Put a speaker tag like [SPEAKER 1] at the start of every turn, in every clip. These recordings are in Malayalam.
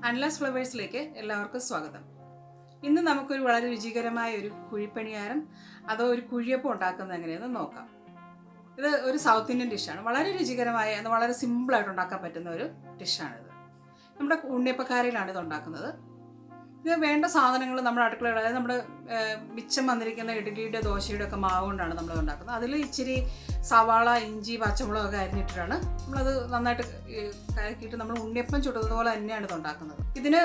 [SPEAKER 1] Anla's Flavorsലേക്ക് എല്ലാവർക്കും സ്വാഗതം. ഇന്ന് നമുക്കൊരു വളരെ രുചികരമായ ഒരു കുഴിപ്പണിയാരം അതോ ഒരു കുഴിയപ്പം ഉണ്ടാക്കുന്നത് എങ്ങനെയെന്ന് നോക്കാം. ഇത് ഒരു സൗത്ത് ഇന്ത്യൻ ഡിഷാണ്. വളരെ രുചികരമായ വളരെ സിമ്പിൾ ആയിട്ട് ഉണ്ടാക്കാൻ പറ്റുന്ന ഒരു ഡിഷാണിത്. നമ്മുടെ ഉണ്ണിയപ്പക്കാരയിലാണ് ഇത് ഉണ്ടാക്കുന്നത്. ഇത് വേണ്ട സാധനങ്ങൾ നമ്മുടെ അടുക്കളയിൽ, അതായത് നമ്മുടെ മിച്ചം വന്നിരിക്കുന്ന ഇഡ്ഡലിയുടെ ദോശയുടെ ഒക്കെ മാവ് കൊണ്ടാണ് നമ്മളത് ഉണ്ടാക്കുന്നത്. അതിൽ ഇച്ചിരി സവാള, ഇഞ്ചി, പച്ചമുളകൊക്കെ അരിഞ്ഞിട്ടാണ് നമ്മളത് നന്നായിട്ട് കലക്കിയിട്ട് നമ്മൾ ഉണ്ണിയപ്പം ചുടുന്നത് പോലെ തന്നെയാണ് ഇത് ഉണ്ടാക്കുന്നത്. ഇതിന്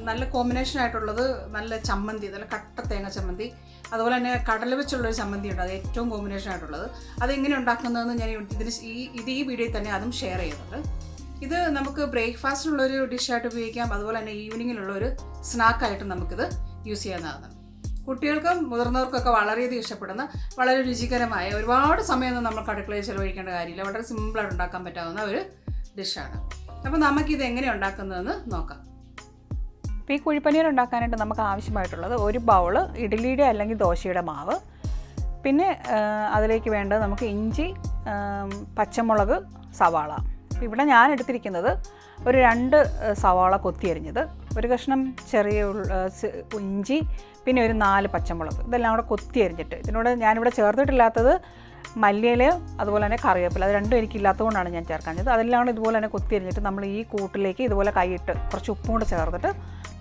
[SPEAKER 1] നല്ല കോമ്പിനേഷൻ ആയിട്ടുള്ളത് നല്ല ചമ്മന്തി, നല്ല കട്ട തേങ്ങ ചമ്മന്തി, അതുപോലെ തന്നെ കടല വെച്ചുള്ളൊരു ചമ്മന്തി ഉണ്ട്. അത് ഏറ്റവും കോമ്പിനേഷൻ ആയിട്ടുള്ളത്. അതെങ്ങനെ ഉണ്ടാക്കുന്നതെന്ന് ഞാൻ ഈ വീഡിയോയിൽ തന്നെ അതും ഷെയർ ചെയ്യുന്നുണ്ട്. ഇത് നമുക്ക് ബ്രേക്ക്ഫാസ്റ്റിനുള്ളൊരു ഡിഷായിട്ട് ഉപയോഗിക്കാം, അതുപോലെ തന്നെ ഈവനിങ്ങിലുള്ളൊരു സ്നാക്കായിട്ട് നമുക്കിത് യൂസ് ചെയ്യാവുന്നതാണ്. കുട്ടികൾക്കും മുതിർന്നവർക്കൊക്കെ വളരെയധികം ഇഷ്ടപ്പെടുന്ന വളരെ രുചികരമായ, ഒരുപാട് സമയമൊന്നും നമുക്ക് അടുക്കളയിൽ ചിലവഴിക്കേണ്ട കാര്യമില്ല, വളരെ സിമ്പിളായിട്ട് ഉണ്ടാക്കാൻ പറ്റാവുന്ന ഒരു ഡിഷാണ്. അപ്പോൾ നമുക്കിത് എങ്ങനെ ഉണ്ടാക്കുന്നതെന്ന് നോക്കാം.
[SPEAKER 2] അപ്പോൾ ഈ കുഴിപ്പനീർ ഉണ്ടാക്കാനായിട്ട് നമുക്ക് ആവശ്യമായിട്ടുള്ളത് ഒരു ബൗള് ഇഡ്ഡലിയുടെ അല്ലെങ്കിൽ ദോശയുടെ മാവ്, പിന്നെ അതിലേക്ക് വേണ്ടത് നമുക്ക് ഇഞ്ചി, പച്ചമുളക്, സവാള. ഇവിടെ ഞാൻ എടുത്തിരിക്കുന്നത് ഒരു 2 സവാള കൊത്തിയരിഞ്ഞത്, ഒരു കഷ്ണം ചെറിയ ഇഞ്ചി, പിന്നെ ഒരു 4 പച്ചമുളക്. ഇതെല്ലാം കൂടെ കൊത്തിയരിഞ്ഞിട്ട്, ഇതിനോട് ഞാനിവിടെ ചേർത്തിട്ടില്ലാത്തത് മല്ലിയിലയോ അതുപോലെ തന്നെ കറിവേപ്പില, അത് രണ്ടും എനിക്കില്ലാത്തതുകൊണ്ടാണ് ഞാൻ ചേർക്കാഞ്ഞത്. അതെല്ലാം കൂടെ ഇതുപോലെ തന്നെ കൊത്തിയരിഞ്ഞിട്ട് നമ്മൾ ഈ കൂട്ടിലേക്ക് ഇതുപോലെ കൈയിട്ട് കുറച്ച് ഉപ്പും കൂടെ ചേർത്തിട്ട്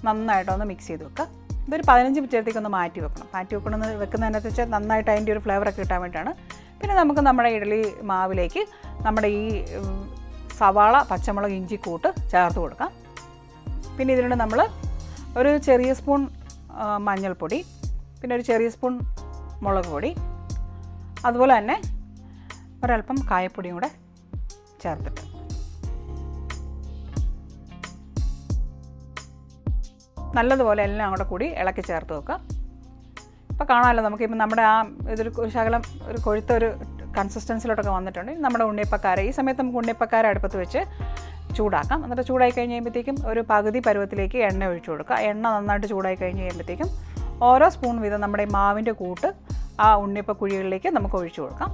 [SPEAKER 2] നന്നായിട്ടൊന്ന് മിക്സ് ചെയ്ത് വെക്കുക. ഇതൊരു 15 മിനിറ്റത്തേക്കൊന്ന് മാറ്റി വെക്കുന്നതിനകത്ത് വെച്ചാൽ നന്നായിട്ട് അതിൻ്റെ ഒരു ഫ്ലേവറൊക്കെ കിട്ടാൻ വേണ്ടിയിട്ടാണ്. പിന്നെ നമുക്ക് നമ്മുടെ ഇഡ്ഡലി മാവിലേക്ക് നമ്മുടെ ഈ സവാള, പച്ചമുളക്, ഇഞ്ചി കൂട്ട് ചേർത്ത് കൊടുക്കാം. പിന്നെ ഇതിനോട് നമ്മൾ ഒരു ചെറിയ സ്പൂൺ മഞ്ഞൾപ്പൊടി, പിന്നെ ഒരു ചെറിയ സ്പൂൺ മുളക് പൊടി, അതുപോലെ തന്നെ ഒരല്പം കായപ്പൊടിയും കൂടെ ചേർത്തിട്ട് നല്ലതുപോലെ എല്ലാം കൂടെ കൂടി ഇളക്കി ചേർത്ത് വെക്കുക. ഇപ്പോൾ കാണാമല്ലോ, നമുക്കിപ്പോൾ നമ്മുടെ ഇതൊരു ശകലം ഒരു കൊഴുത്തൊരു കൺസിസ്റ്റൻസിലോട്ടൊക്കെ വന്നിട്ടുണ്ട്. നമ്മുടെ ഉണ്ണിയപ്പക്കാര, ഈ സമയത്ത് നമുക്ക് ഉണ്ണിയപ്പക്കാര അടുപ്പത്ത് വെച്ച് ചൂടാക്കാം. എന്നിട്ട് ചൂടായി കഴിഞ്ഞ് കഴിയുമ്പോഴത്തേക്കും ഒരു പകുതി പരുവത്തിലേക്ക് എണ്ണ ഒഴിച്ചു കൊടുക്കുക. എണ്ണ നന്നായിട്ട് ചൂടായി കഴിഞ്ഞ് കഴിയുമ്പോഴത്തേക്കും ഓരോ സ്പൂൺ വീതം നമ്മുടെ ഈ മാവിൻ്റെ കൂട്ട് ആ ഉണ്ണിയപ്പ കുഴികളിലേക്ക് നമുക്ക് ഒഴിച്ചു കൊടുക്കാം.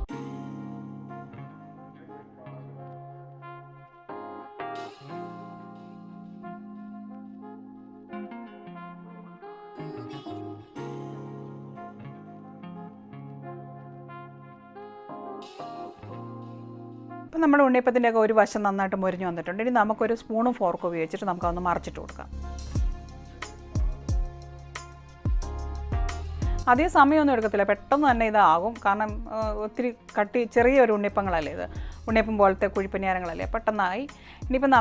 [SPEAKER 2] അപ്പം നമ്മുടെ ഉണ്ണിയപ്പത്തിൻ്റെയൊക്കെ ഒരു വശം നന്നായിട്ട് മുരിഞ്ഞ് വന്നിട്ടുണ്ട്. ഇനി നമുക്കൊരു സ്പൂണും ഫോർക്കും ഉപയോഗിച്ചിട്ട് നമുക്കതൊന്ന് മറിച്ചിട്ട് കൊടുക്കാം. അധികം സമയമൊന്നും എടുക്കത്തില്ല, പെട്ടെന്ന് തന്നെ ഇതാകും. കാരണം ഒത്തിരി ചെറിയൊരു ഉണ്ണിയപ്പങ്ങളല്ലേ ഇത്, ഉണ്ണിയപ്പം പോലത്തെ കുഴിപ്പനിയാരങ്ങളല്ലേ, പെട്ടെന്നായി. ഇനിയിപ്പോൾ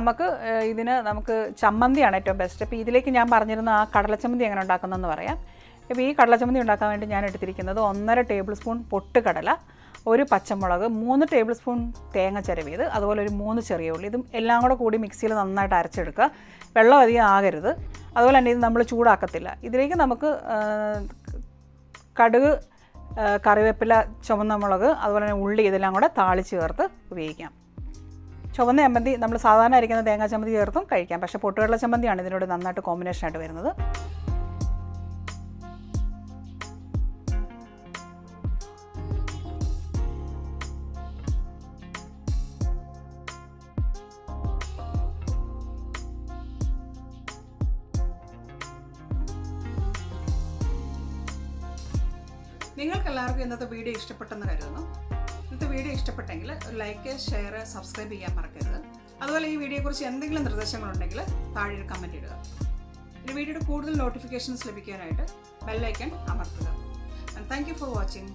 [SPEAKER 2] നമുക്ക് ചമ്മന്തിയാണ് ഏറ്റവും ബെസ്റ്റ്. അപ്പോൾ ഇതിലേക്ക് ഞാൻ പറഞ്ഞിരുന്ന ആ കടലച്ചമ്മന്തി എങ്ങനെ ഉണ്ടാക്കുന്നതെന്ന് പറയാം. ഇപ്പോൾ ഈ കടലച്ചമ്മന്തി ഉണ്ടാക്കാൻ വേണ്ടി ഞാൻ എടുത്തിരിക്കുന്നത് 1.5 ടേബിൾ സ്പൂൺ പൊട്ടുകടല, ഒരു പച്ചമുളക്, 3 ടേബിൾ സ്പൂൺ തേങ്ങ ചിരവിയത്, അതുപോലെ ഒരു 3 ചെറിയ ഉള്ളി. ഇതും എല്ലാം കൂടെ കൂടി മിക്സിയിൽ നന്നായിട്ട് അരച്ചെടുക്കുക. വെള്ളം അധികം ആകരുത്. അതുപോലെ തന്നെ ഇത് നമ്മൾ ചൂടാക്കത്തില്ല. ഇതിലേക്ക് നമുക്ക് കടുക്, കറിവേപ്പില, ചുവന്ന മുളക്, അതുപോലെ തന്നെ ഉള്ളി, ഇതെല്ലാം കൂടെ താളിച്ച് ചേർത്ത് ഉപയോഗിക്കാം. ചുവന്ന ചമ്മന്തി നമ്മൾ സാധാരണ അരിക്കുന്ന തേങ്ങാ ചമ്മന്തി ചേർത്തും കഴിക്കാം, പക്ഷേ പൊട്ടുകടല ചമ്മന്തിയാണ് ഇതിനോട് നന്നായിട്ട് കോമ്പിനേഷനായിട്ട് വരുന്നത്.
[SPEAKER 1] നിങ്ങൾക്കെല്ലാവർക്കും ഇന്നത്തെ വീഡിയോ ഇഷ്ടപ്പെട്ടെന്ന് കരുതുന്നു. ഇന്നത്തെ വീഡിയോ ഇഷ്ടപ്പെട്ടെങ്കിൽ ഒരു ലൈക്ക്, ഷെയർ, സബ്സ്ക്രൈബ് ചെയ്യാൻ മറക്കരുത്. അതുപോലെ ഈ വീഡിയോയെക്കുറിച്ച് എന്തെങ്കിലും നിർദ്ദേശങ്ങളുണ്ടെങ്കിൽ താഴെ ഒരു കമൻറ്റ് ഇടുക. ഈ വീഡിയോയുടെ കൂടുതൽ നോട്ടിഫിക്കേഷൻസ് ലഭിക്കാനായിട്ട് ബെൽ ഐക്കൺ അമർത്തുക. And thank you for watching.